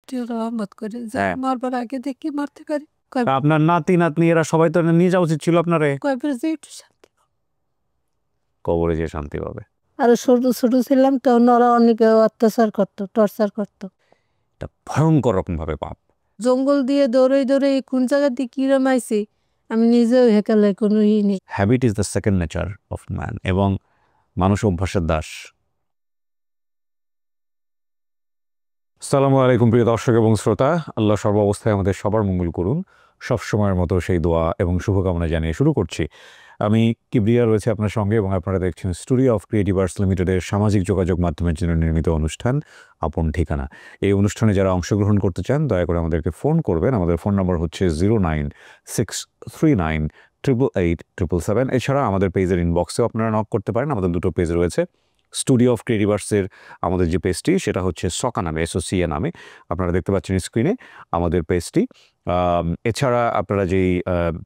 একটু রহমত করে যা হ্যাঁ। মরবার আগে দেখি মরতে পারি আপনার নাতি নাতনি এরা সবাই তো নিয়ে যাওয়া উচিত ছিল আপনারে কয়বার যে একটু শান্তি কবরে যে শান্তি পাবে। আরো ছোট ছোট ছিলাম তখন ওরা অনেকে অত্যাচার করতো টর্চার করতো এটা ভয়ঙ্কর রকম ভাবে পাপ। জঙ্গল দিয়ে দৌড়ে দৌড়ে কোন জায়গা দিয়ে কিরম আইছি আমি নিজেও হেকালে কোনো ই নেই। Habit is the second nature of man এবং মানুষ অভ্যাসের দাস। আসসালামু আলাইকুম প্রিয় দর্শক এবং শ্রোতা, আল্লাহ সর্বাবস্থায় আমাদের সবার মঙ্গল করুন, সবসময়ের মতো সেই দোয়া এবং শুভকামনা জানিয়ে শুরু করছি। আমি কিবরিয়া রয়েছে আপনার সঙ্গে এবং আপনারা দেখছেন স্টুডিও অফ ক্রিয়েটিভ আর্টস লিমিটেডের সামাজিক যোগাযোগ মাধ্যমের জন্য নির্মিত অনুষ্ঠান আপন ঠিকানা। এই অনুষ্ঠানে যারা অংশগ্রহণ করতে চান দয়া করে আমাদেরকে ফোন করবেন। আমাদের ফোন নম্বর হচ্ছে 09639888877। এছাড়া আমাদের পেজের ইনবক্সেও আপনারা নক করতে পারেন। আমাদের দুটো পেজ রয়েছে। স্টুডিও অফ ক্রিয়েটিভ আর্টসের আমাদের যে পেজটি সেটা হচ্ছে সকা নামে, SOCA নামে, আপনারা দেখতে পাচ্ছেন স্ক্রিনে আমাদের পেজটি। এছাড়া আপনারা যেই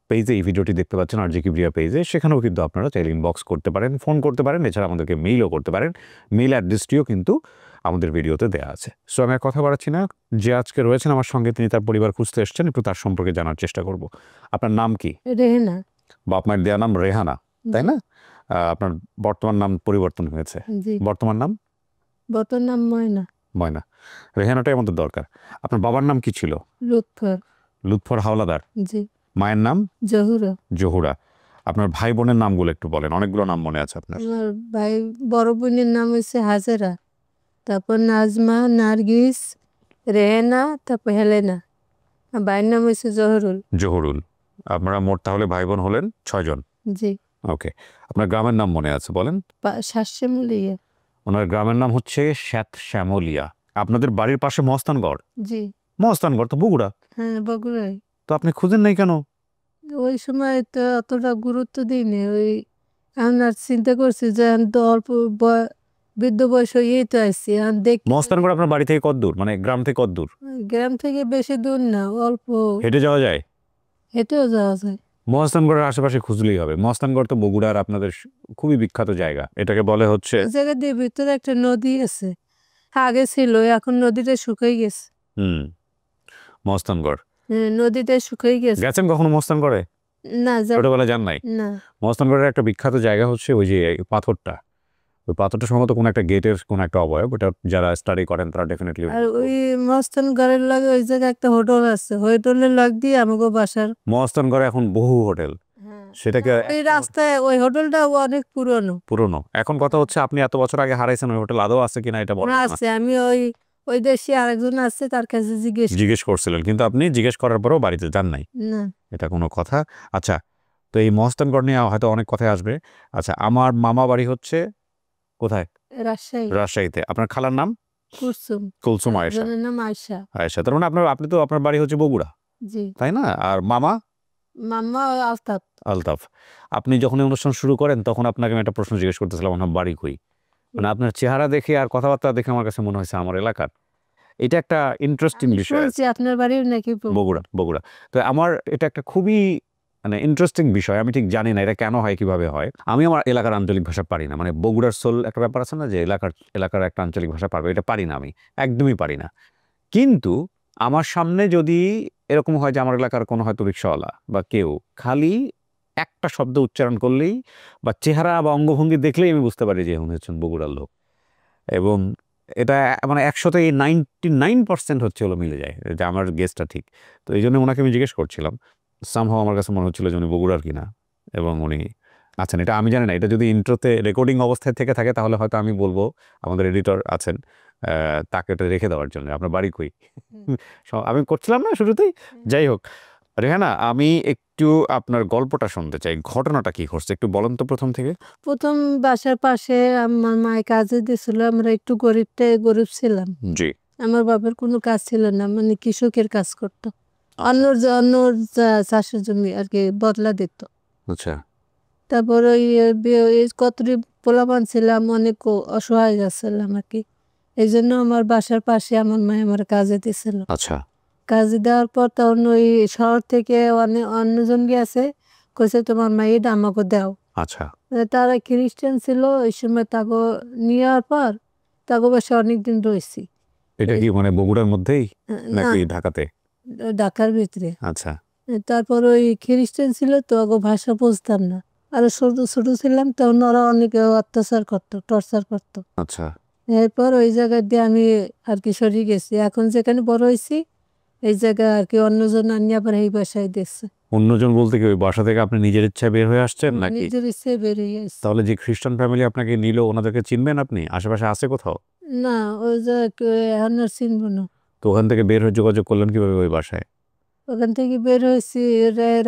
পেজে এই ভিডিওটি দেখতে পাচ্ছেন RJ কিবরিয়া পেজে, সেখানেও কিন্তু আপনারা চাইলে ইনবক্স করতে পারেন, ফোন করতে পারেন, এছাড়া আমাদেরকে মেইলও করতে পারেন। মেইল অ্যাড্রেসটিও কিন্তু আমাদের ভিডিওতে দেওয়া আছে। সো আমি আর কথা বাড়াচ্ছি না, যে আজকে রয়েছেন আমার সঙ্গে তিনি তার পরিবার খুঁজতে এসেছেন, একটু তার সম্পর্কে জানার চেষ্টা করব। আপনার নাম কি? রেহেনা। বাপ মায়ের দেওয়া নাম রেহানা, তাই না? আপনার বর্তমান নাম পরিবর্তন হয়েছে। বর্তমান নাম? বর্তমান নাম ময়না। ময়না। রেহানাটাই আমাদের দরকার। আপনার বাবার নাম কি ছিল? লুৎফর। লুৎফর হাওলাদার। জি। মায়ের নাম? জহুরা। জহুরা। আপনার ভাই বোনের নামগুলো একটু বলেন, অনেকগুলো নাম মনে আছে আপনার। আমার ভাই বড় বোনের নাম হচ্ছে হাজেরা, তারপর নাজমা, নার্গিস, রেহেনা, তারপর হেলেনা। আর ভাইয়ের নাম হচ্ছে জহরুল। জহুরুল। আপনারা মোট তাহলে ভাই বোন হলেন 6 জন। জি। ওকে। আপনার গ্রামের নাম মনে আছে বলেন? শ্যামলিয়া। ওনার গ্রামের নাম হচ্ছে শ্যামলিয়া। আপনাদের বাড়ির পাশে মহস্তানগড়? জি। মহস্তানগড় তো বগুড়া। হ্যাঁ, বগুড়ায়। তো আপনি খুঁজেন নাই কেন? ওই সময় তো অতটা গুরুত্ব দিইনি। ওই এখন আর চিন্তা করছি যে আমি তো অল্প বৃদ্ধ বয়স হয়েই তো আসছি, এখন দেখি। মহস্তানগড় আপনার বাড়ি থেকে কত দূর, মানে গ্রাম থেকে কত দূর? গ্রাম থেকে বেশি দূর না, অল্প। হেঁটে যাওয়া যায়? হেঁটেও যাওয়া যায়। মহস্তানগড়ের আশেপাশে খুঁজলেই হবে। মহস্তানগড় তো বগুড়ার আপনাদের খুবই বিখ্যাত জায়গা। এটাকে বলে হচ্ছে, জায়গা দিয়ে ভিতরে একটা নদী আছে, আগে ছিল, এখন নদীটা শুকিয়ে গেছে। মহস্তানগড়। নদীটা শুকিয়ে গেছে। গেছেন কখনো মহস্তানগড়ে? না, ছোটবেলা যান নাই? না। মহস্তানগড়ের একটা বিখ্যাত জায়গা হচ্ছে ওই যে পাথরটা। ওই পাথরটা সম্ভবত কোনো একটা গেটের কোনো একটা অবয়ব। ওটা যারা স্টাডি করেন তারা ডেফিনেটলি। আর ওই মহস্তানগড়ের লাগে ওই জায়গায় একটা হোটেল আছে, হোটেলের লাগ দিয়ে আমাকে বাসার। মহস্তানগড়ে এখন বহু হোটেল। সেটাকে ওই রাস্তায় ওই হোটেলটা অনেক পুরনো। এখন কথা হচ্ছে আপনি এত বছর আগে হারাইছেন, ওই হোটেল আদৌ আছে কিনা এটা বলেন। আছে, আমি ওই দেশে আরেকজন আছে, তার কাছে জিজ্ঞেস করছিলেন, কিন্তু আপনি জিজ্ঞেস করার পরেও বাড়িতে যান নাই। না। এটা কোনো কথা? আচ্ছা, তো এই মহস্তানগড় নিয়ে হয়তো অনেক কথাই আসবে। আচ্ছা, আমার মামা বাড়ি হচ্ছে কোথায়? রাজশাহীতে। আপনার খালার নাম? কুলসুম আয়েশা। আয়েশা, তার মানে আপনি তো আপনার বাড়ি হচ্ছে বগুড়া, তাই না? আর মামা? আলতাফ। আপনি যখন এই অনুষ্ঠান শুরু করেন তখন আপনাকে আমি একটা প্রশ্ন জিজ্ঞেস করতেছিলাম, আমার বাড়ি কই। মানে আপনার চেহারা দেখে আর কথাবার্তা দেখে আমার কাছে মনে হয়েছে আমার এলাকার। এটা একটা ইন্টারেস্টিং বিষয়। আপনার বাড়ি নাকি? বগুড়া। তো আমার এটা একটা খুবই মানে ইন্টারেস্টিং বিষয়। আমি ঠিক জানি না এটা কেন হয়, কিভাবে হয়। আমি আমার এলাকার আঞ্চলিক ভাষা পারি না। মানে বগুড়ার সোল একটা ব্যাপার আছে না, যে এলাকার একটা আঞ্চলিক ভাষা পারবে, এটা পারি না, আমি একদমই পারি না। কিন্তু আমার সামনে যদি এরকম হয় যে আমার এলাকার কোনো হয়তো রিক্সাওয়ালা বা কেউ খালি একটা শব্দ উচ্চারণ করলেই বা চেহারা বা অঙ্গভঙ্গি দেখলেই আমি বুঝতে পারি যে উনি হচ্ছেন বগুড়ার লোক। এবং এটা মানে 100তে 99% হচ্ছে হলো মিলে যায় যে আমার গেসটা ঠিক। তো এই জন্য ওনাকে আমি জিজ্ঞেস করছিলাম, সামহাও আমার কাছে মনে হচ্ছিল যে উনি বগুড়ার কিনা। এবং উনি আছেন, এটা আমি জানি না। এটা যদি ইন্ট্রোতে রেকর্ডিং অবস্থায় থেকে থাকে তাহলে হয়তো আমি বলবো, আমাদের এডিটর আছেন, তাকে এটা রেখে দেওয়ার জন্য। আপনার বাড়ি কই? আমি করছিলাম না শুরুতেই। যাই হোক, রেহানা, আমি একটু আপনার গল্পটা শুনতে চাই। ঘটনাটা কি ঘটছে একটু বলেন তো প্রথম থেকে। প্রথম বাসার পাশে আমার মায়ের কাজে দিয়েছিল, আমরা একটু গরিব ছিলাম। জি। আমার বাবার কোনো কাজ ছিল না, মানে কৃষকের কাজ করতো, অন্য চাষের জমি আর কি বদলা দিত। আচ্ছা। তারপর ওই কতটি পোলাপান ছিলাম, অনেক অসহায় যাচ্ছিলাম আর কি। এই জন্য আমার বাসার পাশে আমার মা আমার কাজে দিয়েছিল। আচ্ছা। কাজে দেওয়ার পর তখন ওই শহর থেকে অন্যজন গিয়েছে, কইছে তোমার মা এটা আমাকে দাও। আচ্ছা। তারা খ্রিস্টান ছিল ওই সময়, তাকে নেওয়ার পর তাকে বাসে অনেকদিন রয়েছি। এটা কি মানে বগুড়ার মধ্যেই না, নাকি ঢাকাতে? ঢাকার ভিতরে। আচ্ছা তারপর ওই খ্রিস্টান ছিল তো, ওগো ভাষা বুঝতাম না। আর ছোট ছোট ছিলাম তখন, ওরা অনেকে অত্যাচার করতো, টর্চার করতো। আচ্ছা। এরপর ওই জায়গা দিয়ে আমি আর কি সরে গেছি। এখন যেখানে বড় হয়েছি এই জায়গা আর কি অন্যজন আনিয়ে আবার এই বাসায় দেখছে। অন্যজন বলতে কি ওই বাসা থেকে আপনি নিজের ইচ্ছায় বের হয়ে আসছেন নাকি? নিজের ইচ্ছে বেরিয়ে আসছে। তাহলে যে খ্রিস্টান ফ্যামিলি আপনাকে নিল ওনাদেরকে চিনবেন আপনি? আশেপাশে আছে কোথাও? না, ওই জায়গা এখন আর চিনবো না। তো ওখান থেকে বের হয়ে যোগাযোগ করলেন কিভাবে ওই বাসায়? ওখান থেকে বের হয়েছি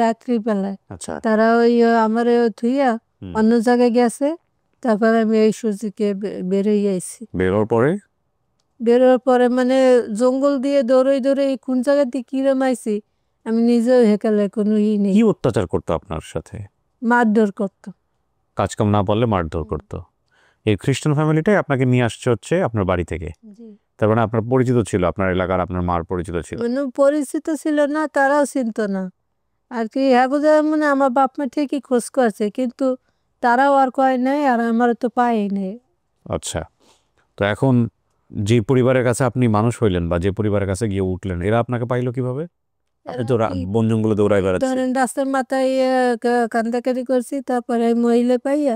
রাত্রিবেলায়। আচ্ছা। তারা ওই আমার থুইয়া অন্য জায়গায় গেছে। তারপর আমি এই সুযোগে বেরোই আইছি। বেরোর পরে বেরোর পরে মানে জঙ্গল দিয়ে দৌড়ই কোন জায়গা দিয়ে কিরম আইছি আমি নিজেও হেকালে কোনো নেই। কি অত্যাচার করতো আপনার সাথে? মারধর করতো। কাজকাম না পারলে মারধর করতো। এই খ্রিস্টান ফ্যামিলিটাই আপনাকে নিয়ে আসছে হচ্ছে আপনার বাড়ি থেকে। তার মানে আপনার পরিচিত ছিল, আপনার এলাকার আপনার মার পরিচিত ছিল? কোনো পরিচিত ছিল না, তারাও চিনত না আর কি। হ্যাঁ বোঝা মানে আমার বাপ মা ঠিকই খোঁজ করছে, কিন্তু তারাও আর কয় নাই, আর আমার তো পাই নেই। আচ্ছা। তো এখন যে পরিবারের কাছে আপনি মানুষ হইলেন বা যে পরিবারের কাছে গিয়ে উঠলেন, এরা আপনাকে পাইলো কিভাবে? আপনি তো বন জঙ্গলে দৌড়াই বেড়াচ্ছেন। ধরেন রাস্তার মাথায় কান্দাকাটি করছি, তারপরে মহিলা পাইয়া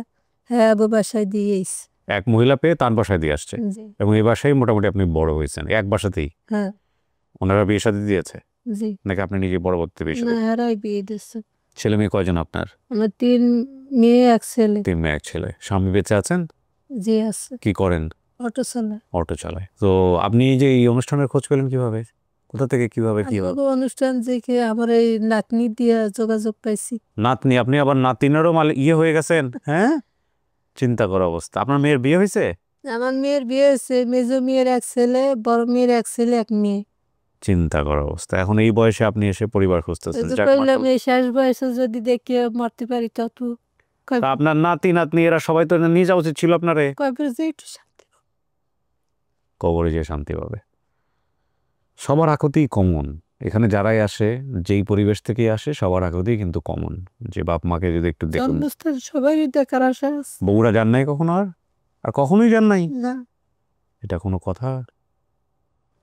হ্যাঁ বাসায় দিয়েছি। এক মহিলা পেয়ে তার বাসায় দিয়ে আসছে, জি এবং এই বাসায় মোটামুটি আপনি বড় হয়েছেন এক বাসাতেই? হ্যাঁ। ওনারা বিয়ে শাদী দিয়েছে জি নাকি আপনি নিজে পরবর্তী বিয়ে না, শাদী? এরাই বিয়ে দিচ্ছে। ছেলে মেয়ে কয়জন আপনার? আমার 3 মেয়ে 1 ছেলে। 3 মেয়ে 1 ছেলে। স্বামী বেঁচে আছেন? জি আছে, কি করেন? অটো চালায়। অটো চালায়। তো আপনি যে এই অনুষ্ঠানের খোঁজ পেলেন কিভাবে? কোথা থেকে কিভাবে আপনাকে অনুষ্ঠান দেখে আমার এই নাতনি দিয়ে যোগাযোগ পাইছি। নাতনি? আপনি আবার নাতিনেরও ইয়ে হয়ে গেছেন? হ্যাঁ, চিন্তা করা অবস্থা। আপনার মেয়ের বিয়ে হয়েছে? আমার মেয়ের বিয়ে হয়েছে, মেজো মেয়ের 1 ছেলে, বড় মেয়ের 1 ছেলে 1 মেয়ে। চিন্তা করা অবস্থা। এখন এই বয়সে আপনি এসে পরিবার খুঁজতেছেন। যাক, কইলাম এই শেষ বয়সে যদি দেখে মরতে পারি তত। তা আপনার নাতি নাতনি এরা সবাই তো নিয়ে যাওয়া উচিত ছিল আপনারে। কবে যে একটু শান্তি পাবো। কবরে যে শান্তি পাবে। সবার আকুতিই কমন। এখানে যারাই আসে, যেই পরিবেশ থেকেই আসে, সবার আকুতিই কিন্তু কমন। যে বাপ মাকে যদি একটু দেখুন। জন্মস্থান সবারই দেখার আশা আছে। বগুড়া যান নাই কখনো? আর কখনোই যান নাই? না। এটা কোনো কথা?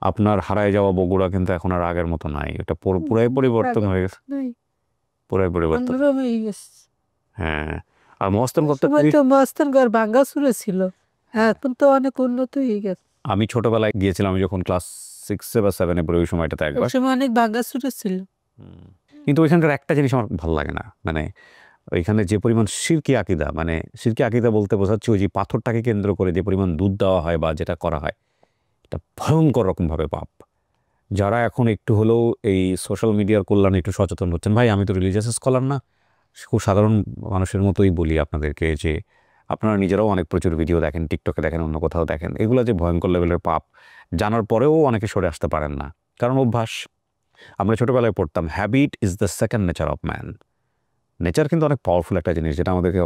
আপনার হারায় যাওয়া বগুড়া কিন্তু এখন আর আগের মতো নাই। এটা পুরাই পরিবর্তন হয়ে গেছে। পুরাই পরিবর্তন হয়ে গেছে। হ্যাঁ। আর মস্তান করতে তো মস্তান ঘর ভাঙ্গা চুরে ছিল, হ্যাঁ এখন তো অনেক উন্নত হয়ে গেছে। আমি ছোটবেলায় গিয়েছিলাম, আমি যখন ক্লাস 6 বা 7 পড়ি, ওই সময়টাতে একবার। সময় অনেক ভাঙ্গা চুরে ছিল। কিন্তু ওইখানকার একটা জিনিস আমার ভালো লাগে না, মানে ওইখানে যে পরিমাণ শিরকি আকিদা, মানে শিরকি আকিদা বলতে বোঝাচ্ছে ওই যে পাথরটাকে কেন্দ্র করে যে পরিমাণ দুধ দেওয়া হয় বা যেটা করা হয়, এটা ভয়ঙ্কর রকমভাবে পাপ। যারা এখন একটু হলেও এই সোশ্যাল মিডিয়ার কল্যাণে একটু সচেতন হচ্ছেন, ভাই আমি তো রিলিজিয়াস স্কলার না, খুব সাধারণ মানুষের মতোই বলি আপনাদেরকে যে আপনারা নিজেরাও অনেক প্রচুর ভিডিও দেখেন, টিকটকে দেখেন, অন্য কোথাও দেখেন, এগুলো যে ভয়ঙ্কর লেভেলের পাপ জানার পরেও অনেকে সরে আসতে পারেন না, কারণ অভ্যাস। আমরা ছোটোবেলায় পড়তাম habit is the second nature of man. Nature কিন্তু অনেক পাওয়ারফুল একটা জিনিস, যেটা আমাদেরকে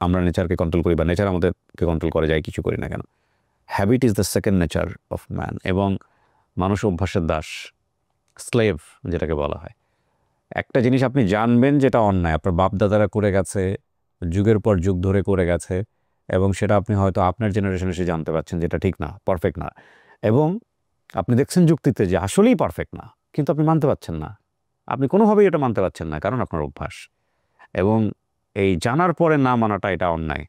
আমরা নেচারকে কন্ট্রোল করি বা নেচার আমাদেরকে কন্ট্রোল করে, যাই কিছু করি না কেন। Habit is the second nature of man, এবং মানুষ অভ্যাসের দাস, স্লেভ যেটাকে বলা হয়। একটা জিনিস আপনি জানবেন যেটা অন্যায়, আপনার বাপ দাদারা করে গেছে, যুগের পর যুগ ধরে করে গেছে, এবং সেটা আপনি হয়তো আপনার জেনারেশনে এসে জানতে পারছেন যেটা ঠিক না, পারফেক্ট না, এবং আপনি দেখছেন যুক্তিতে যে আসলেই পারফেক্ট না, কিন্তু আপনি মানতে পারছেন না। আপনি কোনোভাবেই এটা মানতে পারছেন না, কারণ আপনার অভ্যাস। এবং এই জানার পরে না মানাটা এটা অন্যায়,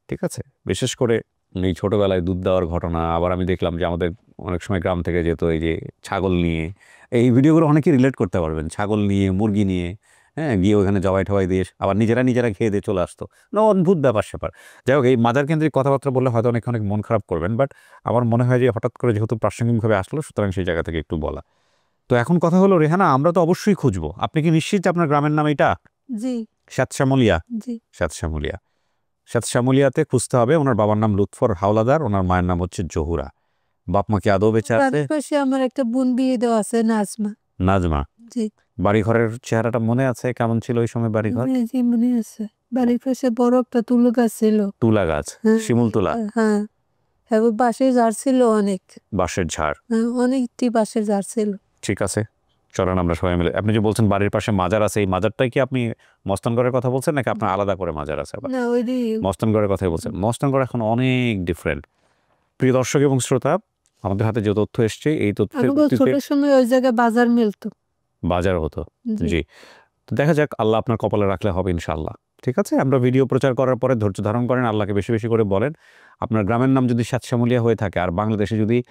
ঠিক আছে? বিশেষ করে এই ছোটোবেলায় দুধ দেওয়ার ঘটনা। আবার আমি দেখলাম যে আমাদের অনেক সময় গ্রাম থেকে যেত এই যে ছাগল নিয়ে, এই ভিডিওগুলো অনেকেই রিলেট করতে পারবেন, ছাগল নিয়ে, মুরগি নিয়ে, হ্যাঁ, গিয়ে ওখানে জবাই ঠবাই দিয়ে আবার নিজেরা খেয়ে দিয়ে চলে আসতো না, অদ্ভুত ব্যাপার স্যাপার। যাই হোক, এই মাজার কেন্দ্রিক কথাবার্তা বললে হয়তো অনেক মন খারাপ করবেন, বাট আমার মনে হয় যে হঠাৎ করে যেহেতু প্রাসঙ্গিকভাবে আসলো, সুতরাং সেই জায়গা থেকে একটু বলা। তো এখন কথা হলো রেহানা, আমরা তো অবশ্যই খুঁজবো। আপনি কি নিশ্চিত যে আপনার গ্রামের নাম এটা? জি। শ্যাতশ্যামলিয়া? জি। শ্যাতশ্যামলিয়া। শ্যাতশ্যামলিয়াতে খুঁজতে হবে। ওনার বাবার নাম লুৎফর হাওলাদার, ওনার মায়ের নাম হচ্ছে জহুরা। বাপ মা কি আদৌ বেঁচে আছে? পাশে আমার একটা বোন বিয়ে দেওয়া আছে, নাজমা। নাজমা। জি। বাড়িঘরের চেহারাটা মনে আছে? কেমন ছিল ওই সময় বাড়িঘর? জি মনে আছে। বাড়ির পাশে বড় একটা তুলো গাছ ছিল। তুলা গাছ? শিমুল তুলা? হ্যাঁ। বাঁশের ঝাড় ছিল অনেক। বাঁশের ঝাড়? অনেকটি বাঁশের ঝাড় ছিল। ঠিক আছে, চলেন আমরা সবাই মিলে। আপনি যে বলছেন বাড়ির পাশে মাজার আছে, এই মাজারটাই কি আপনি মস্তানগড়ের কথা বলছেন নাকি আপনার আলাদা করে মাজার আছে? না, ওই মস্তানগড়ের কথাই বলছেন। মস্তানগড় এখন অনেক ডিফারেন্ট। প্রিয় দর্শক এবং শ্রোতা, আমাদের হাতে যে তথ্য এসছে এই তথ্যের আমাকে ছোট ভিত্তিতে সময় ওই জায়গায় বাজার মিলতো। বাজার হতো। জি। জি। তো দেখা যাক আল্লাহ আপনার কপালে রাখলে হবে ইনশাআল্লাহ। ঠিক আছে? আমরা ভিডিও প্রচার করার পরে ধৈর্য ধারণ করেন, আল্লাহকে বেশি, বেশি করে বলেন। আপনার গ্রামের নাম যদি শ্যাতশ্যামলিয়া হয়ে থাকে আর বাংলাদেশে যদি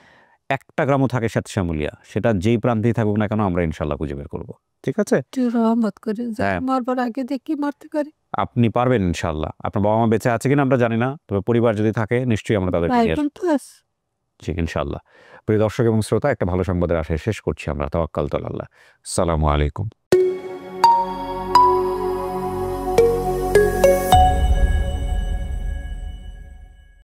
একটা গ্রামও থাকে শ্যাতশ্যামলিয়া, সেটা যেই প্রান্তেই থাকুক না কেন আমরা ইনশাআল্লাহ খুঁজে বের করব। ঠিক আছে? একটু রহমত করে হ্যাঁ। মারবার আগে দেখি মারতে পারি। আপনি পারবেন ইনশাআল্লাহ। আপনার বাবা-মা বেঁচে আছে কিনা আমরা জানি না। তবে পরিবার যদি থাকে নিশ্চয়ই আমরা তাদেরকে ভাই নিয়ে বোন তো আছে। জি, ইনশাআল্লাহ। প্রিয় দর্শক এবং শ্রোতা, একটা ভালো সংবাদের আশায় শেষ করছি আমরা। তাওয়াক্কালতু আলাল্লাহ। আসসালামু আলাইকুম।